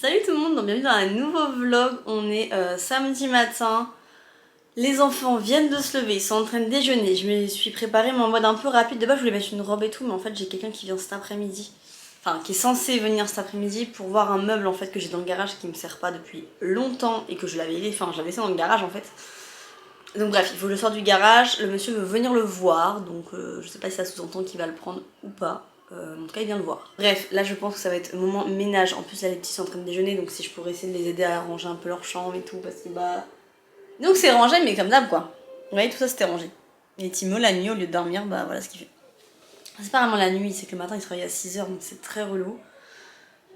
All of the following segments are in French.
Salut tout le monde, donc bienvenue dans un nouveau vlog. On est samedi matin. Les enfants viennent de se lever, ils sont en train de déjeuner. Je me suis préparée mais en mode un peu rapide. De base je voulais mettre une robe et tout, mais en fait j'ai quelqu'un qui vient cet après-midi. Enfin qui est censé venir cet après-midi pour voir un meuble en fait que j'ai dans le garage qui me sert pas depuis longtemps et que je l'avais laissé dans le garage en fait. Donc bref, il faut que je sorte du garage, le monsieur veut venir le voir, donc je sais pas si ça sous-entend qu'il va le prendre ou pas. En tout cas il vient le voir. Bref, là je pense que ça va être le moment ménage. En plus là les petits sont en train de déjeuner, donc si je pourrais essayer de les aider à ranger un peu leur chambre et tout, parce que bah... Donc c'est rangé mais comme d'hab quoi. Vous voyez, tout ça c'était rangé. Et Timo la nuit au lieu de dormir, bah voilà ce qu'il fait. C'est pas vraiment la nuit, c'est que le matin il se réveille à 6h, donc c'est très relou.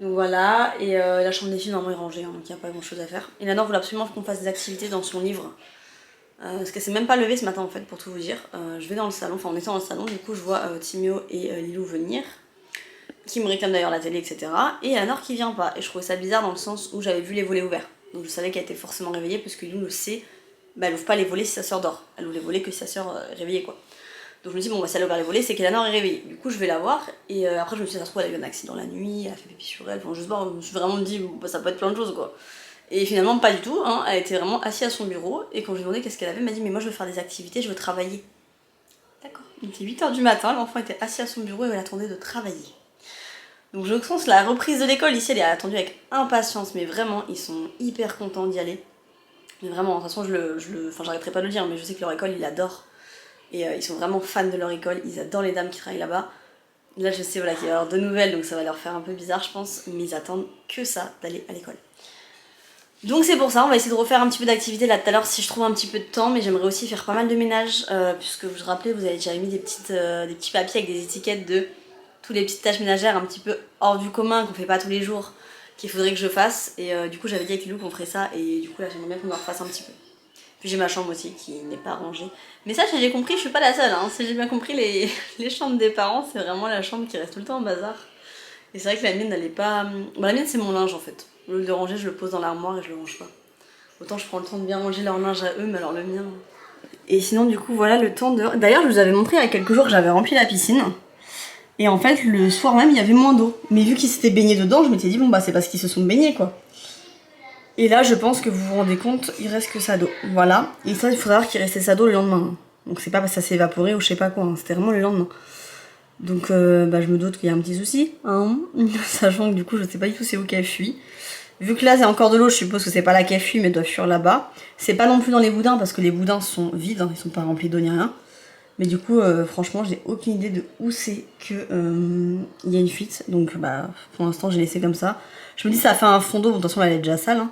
Donc voilà, et la chambre des filles normalement est rangée, hein, donc il n'y a pas grand chose à faire. Et Léonore voulait absolument qu'on fasse des activités dans son livre. Parce qu'elle s'est même pas levée ce matin en fait pour tout vous dire. Je vais dans le salon, enfin en étant dans le salon, du coup je vois Timio et Lilou venir, qui me réclament d'ailleurs la télé, etc. Et Anor qui vient pas. Et je trouvais ça bizarre dans le sens où j'avais vu les volets ouverts. Donc je savais qu'elle était forcément réveillée parce que Lilou le sait, bah elle ouvre pas les volets si sa soeur dort. Elle ouvre les volets que si sa soeur est réveillée quoi. Donc je me dis bon bah si elle a ouvert les volets c'est qu'Anor est réveillée. Du coup je vais la voir et après je me suis dit ça se trouve elle a eu un accident la nuit, elle a fait pipi sur elle, enfin je sais pas, je me suis vraiment dit bon, bah, ça peut être plein de choses quoi. Et finalement, pas du tout, hein. Elle était vraiment assise à son bureau. Et quand je lui ai demandé qu'est-ce qu'elle avait, elle m'a dit mais moi je veux faire des activités, je veux travailler. D'accord. Il était 8h du matin, l'enfant était assis à son bureau et elle attendait de travailler. Donc je sens la reprise de l'école ici, elle est attendue avec impatience, mais vraiment, ils sont hyper contents d'y aller. Mais vraiment, de toute façon, enfin, j'arrêterai pas de le dire, mais je sais que leur école, ils l'adorent. Et ils sont vraiment fans de leur école, ils adorent les dames qui travaillent là-bas. Là, je sais voilà, qu'il va y avoir de nouvelles, donc ça va leur faire un peu bizarre, je pense, mais ils attendent que ça, d'aller à l'école. Donc c'est pour ça, on va essayer de refaire un petit peu d'activité là tout à l'heure si je trouve un petit peu de temps, mais j'aimerais aussi faire pas mal de ménage, puisque vous vous rappelez, vous avez déjà mis des petits papiers avec des étiquettes de toutes les petites tâches ménagères un petit peu hors du commun, qu'on fait pas tous les jours, qu'il faudrait que je fasse, et du coup j'avais dit avec Lilou qu'on ferait ça, et du coup là j'aimerais bien qu'on en refasse un petit peu. Puis j'ai ma chambre aussi qui n'est pas rangée. Mais ça, j'ai compris, je suis pas la seule, hein. Si j'ai bien compris, les chambres des parents, c'est vraiment la chambre qui reste tout le temps en bazar. Et c'est vrai que la mienne, elle est pas... Bah, la mienne, c'est mon linge en fait. Au lieu de le ranger, je le pose dans l'armoire et je le range pas. Autant je prends le temps de bien ranger leur linge à eux, mais alors le mien... Et sinon, du coup, voilà le temps de... D'ailleurs, je vous avais montré il y a quelques jours que j'avais rempli la piscine. Et en fait, le soir même, il y avait moins d'eau. Mais vu qu'ils s'étaient baignés dedans, je m'étais dit, bon bah c'est parce qu'ils se sont baignés quoi. Et là, je pense que vous vous rendez compte, il reste que ça d'eau. Voilà. Et ça, il faut savoir qu'il restait ça d'eau le lendemain. Donc c'est pas parce que ça s'est évaporé ou je sais pas quoi, hein. C'était vraiment le lendemain. Donc bah, je me doute qu'il y a un petit souci, hein. Sachant que du coup, je sais pas du tout c'est où qu'elle fuit. Vu que là, c'est encore de l'eau, je suppose que c'est pas là qu'elle fuit, mais elle doit fuir là-bas. C'est pas non plus dans les boudins, parce que les boudins sont vides, hein, ils sont pas remplis d'eau ni rien. Mais du coup, franchement, j'ai aucune idée de où c'est que y a une fuite. Donc bah, pour l'instant, j'ai laissé comme ça. Je me dis, ça a fait un fond d'eau, bon, de toute façon, elle est déjà sale, hein.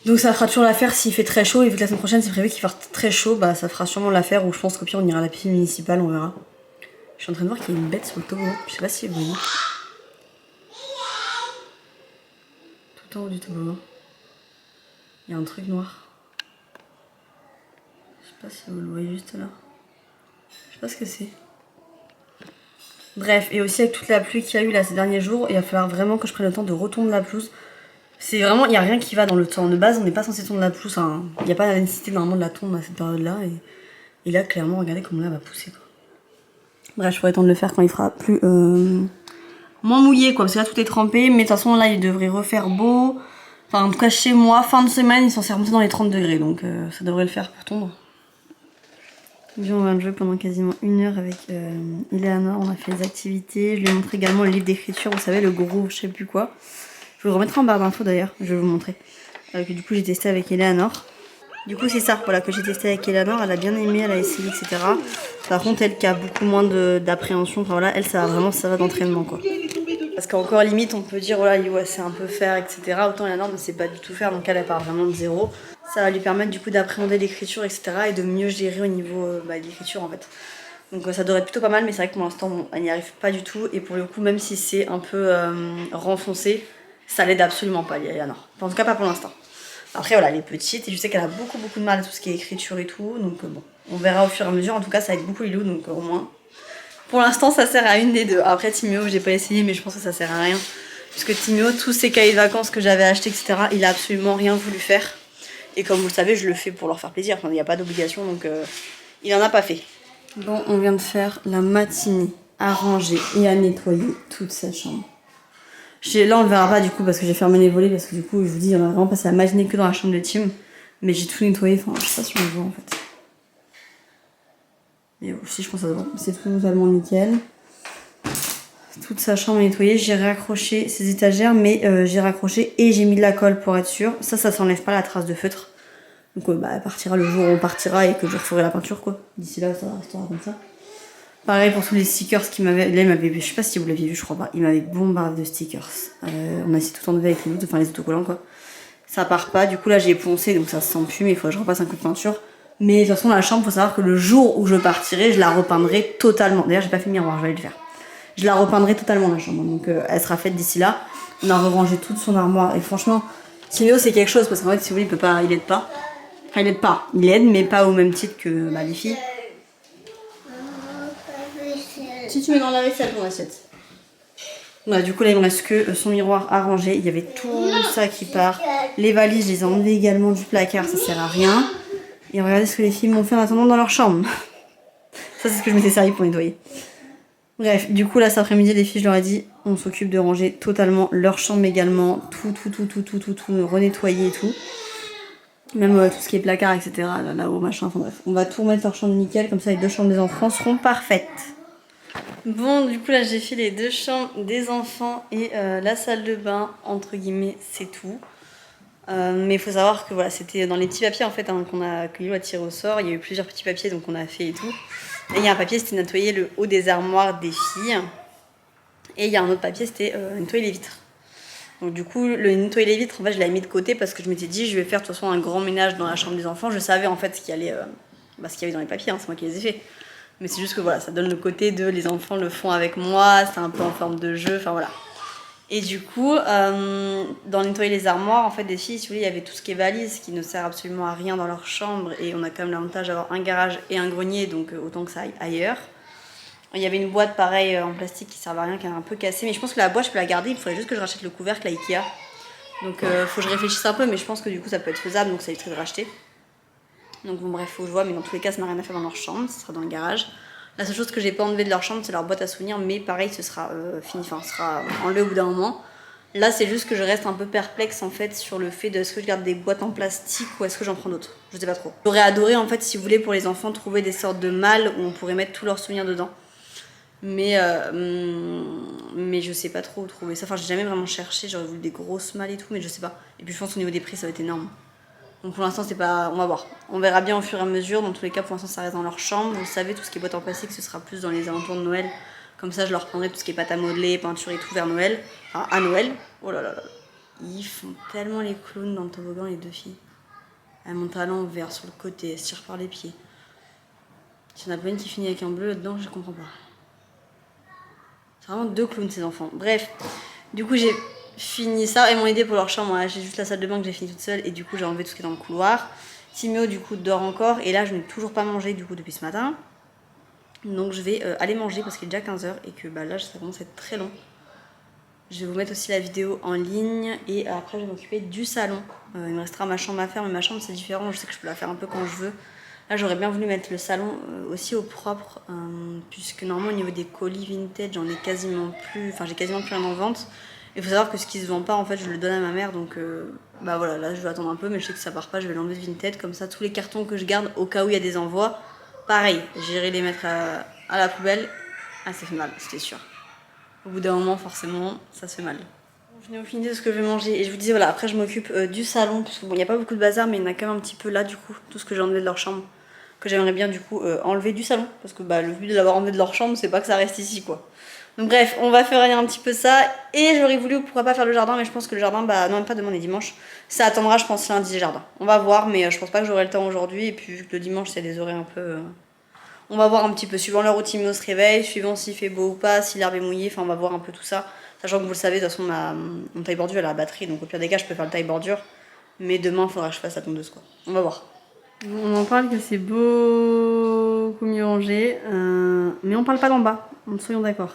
Donc ça fera toujours l'affaire s'il fait très chaud, et vu que la semaine prochaine c'est prévu qu'il fasse très chaud, bah ça fera sûrement l'affaire où je pense qu'au pire on ira à la piscine municipale, on verra. Je suis en train de voir qu'il y a une bête sur le toboggan, je sais pas si vous voyez. Tout en haut du toboggan. Il y a un truc noir. Je sais pas si vous le voyez juste là. Je sais pas ce que c'est. Bref, et aussi avec toute la pluie qu'il y a eu là ces derniers jours, il va falloir vraiment que je prenne le temps de retourner la pelouse. C'est vraiment, il n'y a rien qui va dans le temps. De base, on n'est pas censé tondre la pelouse. Hein. Il n'y a pas la nécessité normalement de la tondre à cette période-là. Et là, clairement, regardez comment là va pousser. Quoi. Bref, je pourrais tendre de le faire quand il fera plus moins mouillé, quoi. Parce que là, tout est trempé. Mais de toute façon, là, il devrait refaire beau. Enfin, en tout cas, chez moi, fin de semaine, ils sont censés remonter dans les 30 degrés. Donc, ça devrait le faire pour tondre. On va jouer pendant quasiment 1 heure avec Eleanor. On a fait des activités. Je lui ai montré également le livre d'écriture. Vous savez, le gros, je sais plus quoi. Je vous le remettrai en barre d'infos d'ailleurs, je vais vous montrer. Que du coup j'ai testé avec Eleanor. Du coup c'est ça, voilà, que j'ai testé avec Eleanor, elle a bien aimé, elle a essayé, etc. Par contre elle qui a beaucoup moins d'appréhension, enfin voilà, elle ça va vraiment, ça va d'entraînement quoi. Parce qu'encore limite on peut dire, voilà, ouais, c'est un peu faire, etc. Autant Eleanor ne sait pas du tout faire, donc elle part vraiment de zéro. Ça va lui permettre du coup d'appréhender l'écriture, etc. Et de mieux gérer au niveau de l'écriture en fait. Donc ça devrait être plutôt pas mal, mais c'est vrai que pour l'instant bon, elle n'y arrive pas du tout. Et pour le coup, même si c'est un peu renfoncé, ça l'aide absolument pas, Eleanor. En tout cas, pas pour l'instant. Après, voilà, elle est petite et je sais qu'elle a beaucoup de mal à tout ce qui est écriture et tout. Donc bon, on verra au fur et à mesure. En tout cas, ça aide beaucoup Lilou, donc au moins. Pour l'instant, ça sert à une des deux. Après, Timio, j'ai pas essayé, mais je pense que ça sert à rien. Puisque Timio, tous ces cahiers de vacances que j'avais achetés, etc., il a absolument rien voulu faire. Et comme vous le savez, je le fais pour leur faire plaisir. Enfin, il n'y a pas d'obligation, donc il en a pas fait. Bon, on vient de faire la matinée à ranger et à nettoyer toute sa chambre. Là on le verra pas du coup parce que j'ai fermé les volets parce que du coup je vous dis on a vraiment passé la matinée que dans la chambre de Tim. Mais j'ai tout nettoyé, enfin je sais pas si on le voit en fait. Et aussi je pense que ça se voit. C'est tout totalement nickel. Toute sa chambre est nettoyée, j'ai raccroché ses étagères mais j'ai raccroché et j'ai mis de la colle pour être sûr. Ça s'enlève pas la trace de feutre. Donc bah elle partira le jour où on partira et que je referai la peinture quoi. D'ici là ça restera comme ça. Pareil pour tous les stickers qu'il m'avait. Là, il m'avait. Je sais pas si vous l'aviez vu, je crois pas. Il m'avait bombardé de stickers. On a essayé tout enlever avec les autres, enfin les autocollants quoi. Ça part pas. Du coup, là, j'ai poncé donc ça se sent plus, mais il faut que je repasse un coup de peinture. Mais de toute façon, la chambre, faut savoir que le jour où je partirai, je la repeindrai totalement. D'ailleurs, j'ai pas fait le miroir, je vais aller le faire. Je la repeindrai totalement la chambre. Donc, elle sera faite d'ici là. On a rangé toute son armoire. Et franchement, Timéo, c'est quelque chose parce qu'en fait, si vous voulez, il peut pas. Il aide pas. Enfin, il aide pas. Il aide, mais pas au même titre que les filles. Si tu mets dans la vaisselle ton assiette. Voilà, du coup là il me reste que son miroir à ranger. Il y avait tout ça qui part. Les valises, je les ai enlevées également du placard, ça sert à rien. Et regardez ce que les filles m'ont fait en attendant dans leur chambre. Ça c'est ce que je m'étais servi pour nettoyer. Bref, du coup là cet après-midi les filles, je leur ai dit, on s'occupe de ranger totalement leur chambre également. Tout, renettoyer et tout. Même tout ce qui est placard, etc. Là-haut, machin, enfin bref. On va tout remettre leur chambre nickel, comme ça les deux chambres des enfants seront parfaites. Bon, du coup là j'ai fait les deux chambres des enfants et la salle de bain, entre guillemets, c'est tout. Mais il faut savoir que voilà, c'était dans les petits papiers en fait hein, que Lilo a tiré au sort. Il y a eu plusieurs petits papiers donc on a fait et tout. Et il y a un papier, c'était nettoyer le haut des armoires des filles. Et il y a un autre papier, c'était nettoyer les vitres. Donc du coup, le nettoyer les vitres, en fait, je l'avais mis de côté parce que je m'étais dit, je vais faire de toute façon un grand ménage dans la chambre des enfants. Je savais en fait ce qu'il y avait dans les papiers, hein, c'est moi qui les ai fait. Mais c'est juste que voilà, ça donne le côté de les enfants le font avec moi, c'est un peu en forme de jeu, enfin voilà. Et du coup, dans nettoyer les armoires, en fait, des filles, si vous voulez, il y avait tout ce qui est valise, qui ne sert absolument à rien dans leur chambre. Et on a quand même l'avantage d'avoir un garage et un grenier, donc autant que ça aille ailleurs. Il y avait une boîte pareil en plastique qui ne servait à rien, qui est un peu cassée. Mais je pense que la boîte, je peux la garder, il faudrait juste que je rachète le couvercle à Ikea. Donc faut que je réfléchisse un peu, mais je pense que du coup ça peut être faisable, donc ça éviterait de racheter. Donc bon bref, faut que je vois, mais dans tous les cas ça n'a rien à faire dans leur chambre, ça sera dans le garage. La seule chose que j'ai pas enlevé de leur chambre, c'est leur boîte à souvenirs, mais pareil, ce sera fini, enfin, ce sera enlevé au bout d'un moment. Là, c'est juste que je reste un peu perplexe en fait sur le fait de est-ce que je garde des boîtes en plastique ou est-ce que j'en prends d'autres. Je sais pas trop. J'aurais adoré en fait, si vous voulez, pour les enfants, trouver des sortes de malles où on pourrait mettre tous leurs souvenirs dedans. Mais je sais pas trop où trouver ça. Enfin, j'ai jamais vraiment cherché, j'aurais voulu des grosses malles et tout, mais je sais pas. Et puis je pense au niveau des prix, ça va être énorme. Donc pour l'instant, c'est pas. On va voir. On verra bien au fur et à mesure. Dans tous les cas, pour l'instant, ça reste dans leur chambre. Vous le savez, tout ce qui est boîte en plastique, ce sera plus dans les alentours de Noël. Comme ça, je leur prendrai tout ce qui est pâte à modeler, peinture et tout vers Noël. Enfin, à Noël. Oh là là là. Ils font tellement les clowns dans le toboggan, les deux filles. Elles montent à l'envers sur le côté, elles se tirent par les pieds. S'il y en a pas une qui finit avec un bleu là-dedans, je comprends pas. C'est vraiment deux clowns, ces enfants. Bref. Du coup, j'ai fini ça et mon idée pour leur chambre, voilà, j'ai juste la salle de bain que j'ai fini toute seule et du coup j'ai enlevé tout ce qui est dans le couloir. Timéo du coup dort encore et là je n'ai toujours pas mangé du coup depuis ce matin. Donc je vais aller manger parce qu'il est déjà 15h et que bah, là ça commence à être très long. Je vais vous mettre aussi la vidéo en ligne et après je vais m'occuper du salon. Il me restera ma chambre à faire mais ma chambre c'est différent, je sais que je peux la faire un peu quand je veux. Là j'aurais bien voulu mettre le salon aussi au propre puisque normalement au niveau des colis vintage j'en ai quasiment plus, enfin j'ai quasiment plus rien en vente. Il faut savoir que ce qui se vend pas en fait je le donne à ma mère donc bah voilà là je vais attendre un peu mais je sais que ça part pas, je vais l'enlever de Vinted comme ça tous les cartons que je garde au cas où il y a des envois, pareil j'irai les mettre à la poubelle. Ah ça fait mal, c'était sûr. Au bout d'un moment forcément ça se fait mal. Je venais au fini de ce que je vais manger et je vous disais voilà après je m'occupe du salon parce que bon il n'y a pas beaucoup de bazar mais il y en a quand même un petit peu là du coup tout ce que j'ai enlevé de leur chambre que j'aimerais bien du coup enlever du salon parce que bah le but de l'avoir enlevé de leur chambre c'est pas que ça reste ici quoi. Donc bref, on va faire un petit peu ça et j'aurais voulu pourquoi pas faire le jardin mais je pense que le jardin bah non même pas demain et dimanche, ça attendra je pense lundi jardin. On va voir mais je pense pas que j'aurai le temps aujourd'hui et puis vu que le dimanche c'est des horaires un peu on va voir un petit peu suivant l'heure où Timéo se réveille, suivant s'il fait beau ou pas, si l'herbe est mouillée, enfin on va voir un peu tout ça. Sachant que vous le savez, de toute façon mon taille bordure elle a la batterie donc au pire des cas je peux faire le taille bordure mais demain il faudra que je fasse la tondeuse quoi. On va voir. On en parle que c'est beaucoup mieux rangé mais on parle pas d'en bas, soyons d'accord.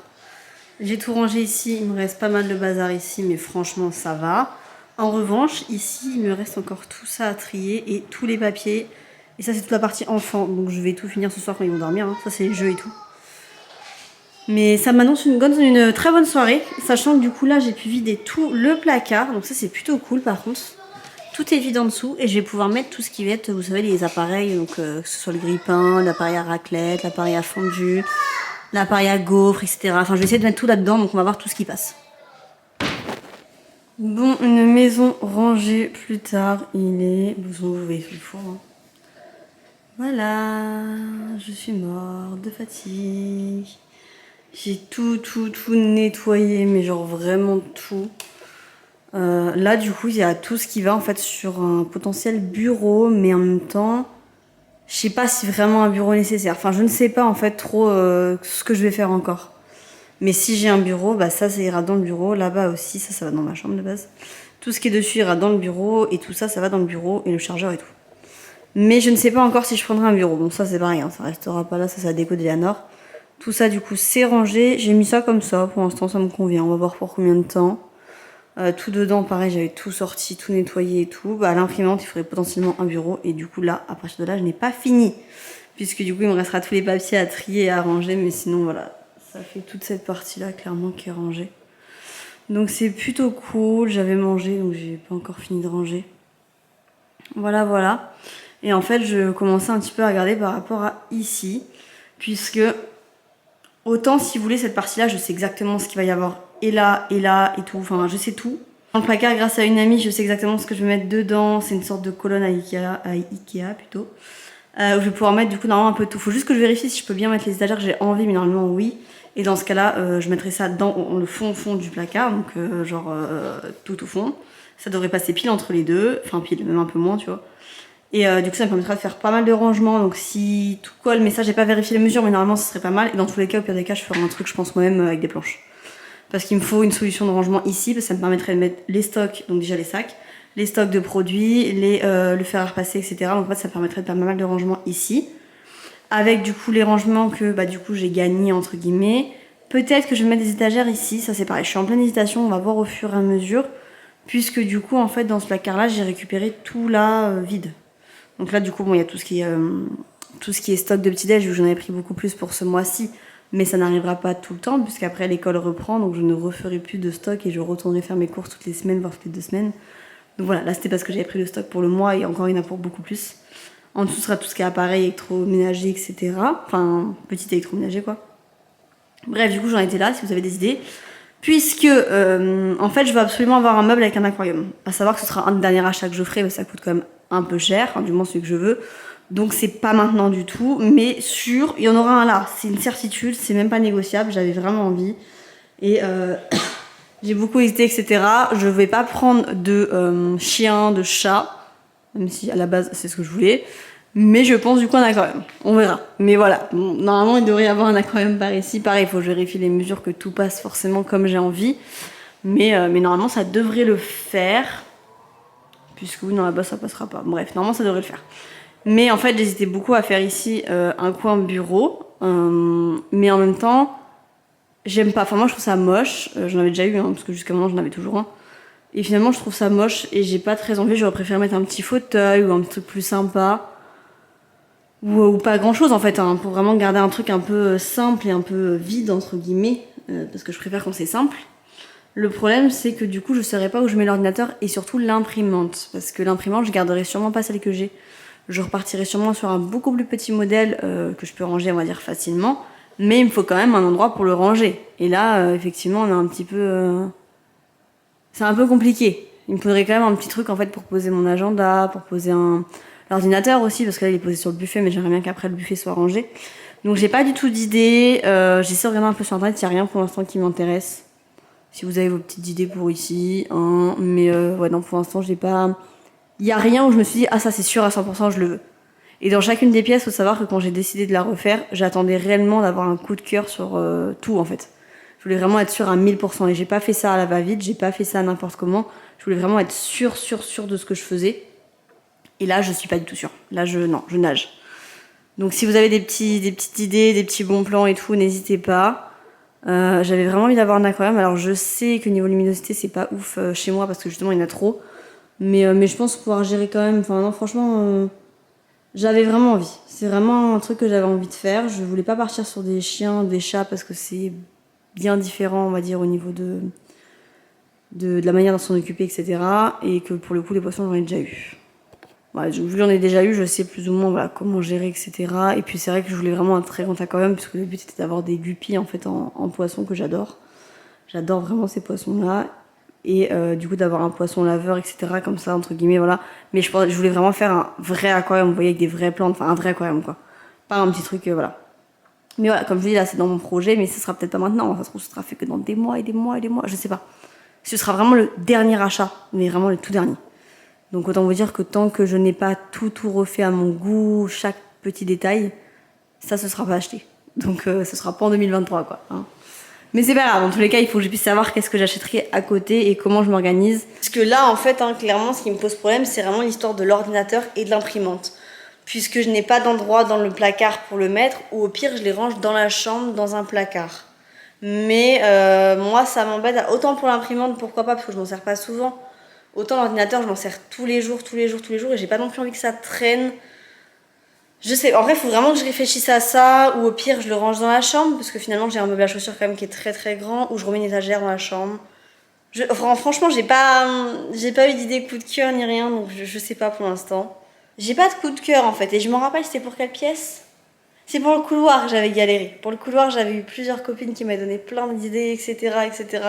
J'ai tout rangé ici, il me reste pas mal de bazar ici, mais franchement ça va. En revanche, ici, il me reste encore tout ça à trier et tous les papiers. Et ça, c'est toute la partie enfant, donc je vais tout finir ce soir quand ils vont dormir. Hein. Ça, c'est les jeux et tout. Mais ça m'annonce une très bonne soirée, sachant que du coup là j'ai pu vider tout le placard, donc ça c'est plutôt cool par contre. Tout est vide en dessous et je vais pouvoir mettre tout ce qui va être, vous savez, les appareils, donc que ce soit le grille-pain, l'appareil à raclette, l'appareil à fondue, l'appareil à gaufres, etc. Enfin je vais essayer de mettre tout là-dedans, donc on va voir tout ce qui passe. Bon, une maison rangée plus tard, il est... Vous voyez sous le four, hein. Voilà, je suis morte de fatigue. J'ai tout nettoyé, mais genre vraiment tout. Là, du coup, il y a tout ce qui va en fait sur un potentiel bureau, mais en même temps, je sais pas si vraiment un bureau est nécessaire. Enfin, je ne sais pas en fait trop ce que je vais faire encore. Mais si j'ai un bureau, bah ça ira dans le bureau. Là-bas aussi, ça va dans ma chambre de base. Tout ce qui est dessus ira dans le bureau, et tout ça, ça va dans le bureau, et le chargeur et tout. Mais je ne sais pas encore si je prendrai un bureau. Bon, ça c'est pas rien, ça restera pas là, ça c'est la déco d'Eleanor. Tout ça, du coup, c'est rangé. J'ai mis ça comme ça. Pour l'instant, ça me convient. On va voir pour combien de temps. Tout dedans, pareil, j'avais tout sorti, tout nettoyé et tout. Bah, à l'imprimante, il faudrait potentiellement un bureau. Et du coup, là, à partir de là, je n'ai pas fini. Puisque du coup, il me restera tous les papiers à trier et à ranger. Mais sinon, voilà, ça fait toute cette partie-là, clairement, qui est rangée. Donc, c'est plutôt cool. J'avais mangé, donc j'ai pas encore fini de ranger. Voilà, voilà. Et en fait, je commençais un petit peu à regarder par rapport à ici. Puisque... Autant, si vous voulez, cette partie-là, je sais exactement ce qu'il va y avoir et là, et tout. Enfin, je sais tout. Dans le placard, grâce à une amie, je sais exactement ce que je vais mettre dedans. C'est une sorte de colonne à Ikea plutôt. Où je vais pouvoir mettre du coup normalement un peu de tout. Faut juste que je vérifie si je peux bien mettre les étagères. J'ai envie, mais normalement oui. Et dans ce cas-là, je mettrai ça dans le fond du placard. Donc tout au fond. Ça devrait passer pile entre les deux. Enfin pile, même un peu moins, tu vois. Et du coup ça me permettra de faire pas mal de rangements, donc si tout colle, mais ça j'ai pas vérifié les mesures, mais normalement ce serait pas mal. Et dans tous les cas, au pire des cas, je ferai un truc je pense moi-même avec des planches. Parce qu'il me faut une solution de rangement ici, parce que ça me permettrait de mettre les stocks, donc déjà les sacs, les stocks de produits, le fer à repasser, etc. Donc en fait ça me permettrait de faire pas mal de rangements ici. Avec du coup les rangements que bah du coup j'ai gagné entre guillemets. Peut-être que je vais mettre des étagères ici, ça c'est pareil, je suis en pleine hésitation, on va voir au fur et à mesure. Puisque du coup en fait dans ce placard là j'ai récupéré tout là vide. Donc là, du coup, bon, il y a tout ce qui est stock de petit-déj, où j'en avais pris beaucoup plus pour ce mois-ci. Mais ça n'arrivera pas tout le temps, puisqu'après l'école reprend, donc je ne referai plus de stock et je retournerai faire mes courses toutes les semaines, voire toutes les 2 semaines. Donc voilà, là c'était parce que j'avais pris le stock pour le mois et encore il y en a pour beaucoup plus. En dessous sera tout ce qui est appareil électroménager, etc. Enfin, petit électroménager quoi. Bref, du coup, j'en étais là, si vous avez des idées. Puisque, en fait, je veux absolument avoir un meuble avec un aquarium. À savoir que ce sera un des derniers achats que je ferai, mais ça coûte quand même un peu cher, hein, du moins celui que je veux. Donc c'est pas maintenant du tout, mais sûr, il y en aura un là. C'est une certitude, c'est même pas négociable, j'avais vraiment envie. Et j'ai beaucoup hésité, etc. Je vais pas prendre de chien, de chat, même si à la base c'est ce que je voulais. Mais je pense du coup un aquarium. On verra. Mais voilà, normalement il devrait y avoir un aquarium par ici. Pareil, il faut que je vérifie les mesures, que tout passe forcément comme j'ai envie. Mais normalement ça devrait le faire. Puisque oui, non, là-bas ça passera pas. Bref, normalement ça devrait le faire. Mais en fait j'hésitais beaucoup à faire ici un coin bureau. Mais en même temps, j'aime pas. Enfin moi je trouve ça moche. J'en avais déjà eu, hein, parce que jusqu'à maintenant j'en avais toujours un. Et finalement je trouve ça moche et j'ai pas très envie. J'aurais préféré mettre un petit fauteuil ou un petit truc plus sympa. Ou pas grand chose en fait, hein, pour vraiment garder un truc un peu simple et un peu vide entre guillemets, parce que je préfère quand c'est simple. Le problème c'est que du coup je saurais pas où je mets l'ordinateur et surtout l'imprimante, parce que l'imprimante je garderai sûrement pas celle que j'ai. Je repartirai sûrement sur un beaucoup plus petit modèle que je peux ranger on va dire facilement, mais il me faut quand même un endroit pour le ranger. Et là effectivement on a un petit peu... C'est un peu compliqué. Il me faudrait quand même un petit truc en fait pour poser mon agenda, pour poser l'ordinateur aussi, parce que là il est posé sur le buffet, mais j'aimerais bien qu'après le buffet soit rangé. Donc j'ai pas du tout d'idée. J'essaie de regarder un peu sur internet, il n'y a rien pour l'instant qui m'intéresse. Si vous avez vos petites idées pour ici, hein. Mais ouais, non, pour l'instant j'ai pas. Il y a rien où je me suis dit, ah ça c'est sûr à 100% je le veux. Et dans chacune des pièces, faut savoir que quand j'ai décidé de la refaire, j'attendais réellement d'avoir un coup de cœur sur tout en fait. Je voulais vraiment être sûre à 1000%. Et j'ai pas fait ça à la va-vite, j'ai pas fait ça n'importe comment. Je voulais vraiment être sûre de ce que je faisais. Et là, je suis pas du tout sûre. Là, je nage. Donc si vous avez des petites idées, des petits bons plans et tout, n'hésitez pas. J'avais vraiment envie d'avoir un aquarium. Alors je sais que niveau luminosité, c'est pas ouf chez moi parce que justement, il y en a trop. Mais je pense pouvoir gérer quand même. Enfin non, franchement, J'avais vraiment envie. C'est vraiment un truc que j'avais envie de faire. Je voulais pas partir sur des chiens, des chats parce que c'est bien différent, on va dire, au niveau de la manière de s'en occuper, etc. Et que pour le coup, les poissons, j'en ai déjà eu. Voilà, vu que j'en ai déjà eu, je sais plus ou moins voilà, comment gérer, etc. Et puis c'est vrai que je voulais vraiment un très grand aquarium puisque le but c'était d'avoir des guppies en fait en poisson que j'adore. J'adore vraiment ces poissons-là. Et du coup d'avoir un poisson laveur, etc. Comme ça, entre guillemets, voilà. Mais je voulais vraiment faire un vrai aquarium, vous voyez, avec des vraies plantes. Enfin, un vrai aquarium, quoi. Pas un petit truc, voilà. Mais voilà, comme je dis, là, c'est dans mon projet, mais ce sera peut-être pas maintenant. Ça se trouve, ce sera fait que dans des mois et des mois et des mois, je sais pas. Ce sera vraiment le dernier achat, mais vraiment le tout dernier. Donc autant vous dire que tant que je n'ai pas tout refait à mon goût, chaque petit détail, ça, ce sera pas acheté. Donc ce sera pas en 2023, quoi. Hein. Mais c'est pas grave, dans tous les cas, il faut que je puisse savoir qu'est-ce que j'achèterai à côté et comment je m'organise. Parce que là, en fait, hein, clairement, ce qui me pose problème, c'est vraiment l'histoire de l'ordinateur et de l'imprimante. Puisque je n'ai pas d'endroit dans le placard pour le mettre, ou au pire, je les range dans la chambre, dans un placard. Mais moi, ça m'embête. Autant pour l'imprimante, pourquoi pas, parce que je m'en sers pas souvent. Autant l'ordinateur, je m'en sers tous les jours, et j'ai pas non plus envie que ça traîne. Je sais, en vrai, il faut vraiment que je réfléchisse à ça, ou au pire, je le range dans la chambre, parce que finalement, j'ai un meuble à chaussures quand même qui est très très grand, ou je remets une étagère dans la chambre. Franchement, j'ai pas eu d'idée coup de cœur ni rien, donc je sais pas pour l'instant. J'ai pas de coup de cœur en fait, et je m'en rappelle, c'était pour quelle pièce? C'est pour le couloir que j'avais galéré. Pour le couloir, j'avais eu plusieurs copines qui m'avaient donné plein d'idées, etc., etc.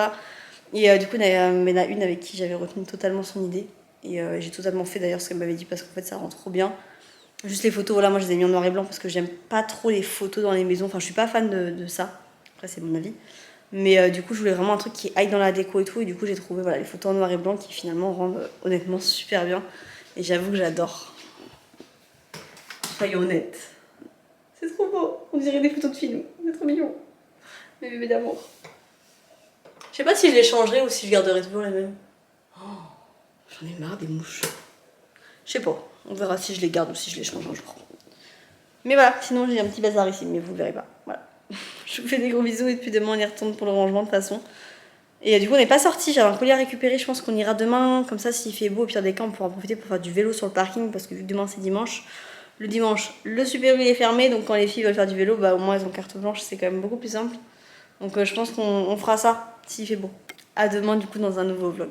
Et du coup, il y en a une avec qui j'avais retenu totalement son idée. Et j'ai totalement fait d'ailleurs ce qu'elle m'avait dit parce qu'en fait, ça rend trop bien. Juste les photos, voilà, moi je les ai mis en noir et blanc parce que j'aime pas trop les photos dans les maisons. Enfin, je suis pas fan de ça. Après, c'est mon avis. Mais du coup, je voulais vraiment un truc qui aille dans la déco et tout. Et du coup, j'ai trouvé voilà, les photos en noir et blanc qui finalement rendent honnêtement super bien. Et j'avoue que j'adore. Soyons honnêtes. C'est trop beau. On dirait des photos de films. C'est trop mignon. Mes bébés d'amour. Je sais pas si je les changerais ou si je garderais toujours les mêmes. Oh, j'en ai marre des mouches. Je sais pas. On verra si je les garde ou si je les change un jour. Mais voilà, sinon j'ai un petit bazar ici, mais vous le verrez pas. Voilà. Je vous fais des gros bisous et puis demain on y retourne pour le rangement de toute façon. Et du coup on n'est pas sorti, j'avais un collier à récupérer, je pense qu'on ira demain. Comme ça s'il fait beau, au pire des cas on pourra en profiter pour faire du vélo sur le parking parce que vu que demain c'est dimanche, le dimanche le Super U est fermé, donc quand les filles veulent faire du vélo, bah au moins elles ont carte blanche, c'est quand même beaucoup plus simple. Donc je pense qu'on fera ça s'il fait beau. À demain du coup dans un nouveau vlog.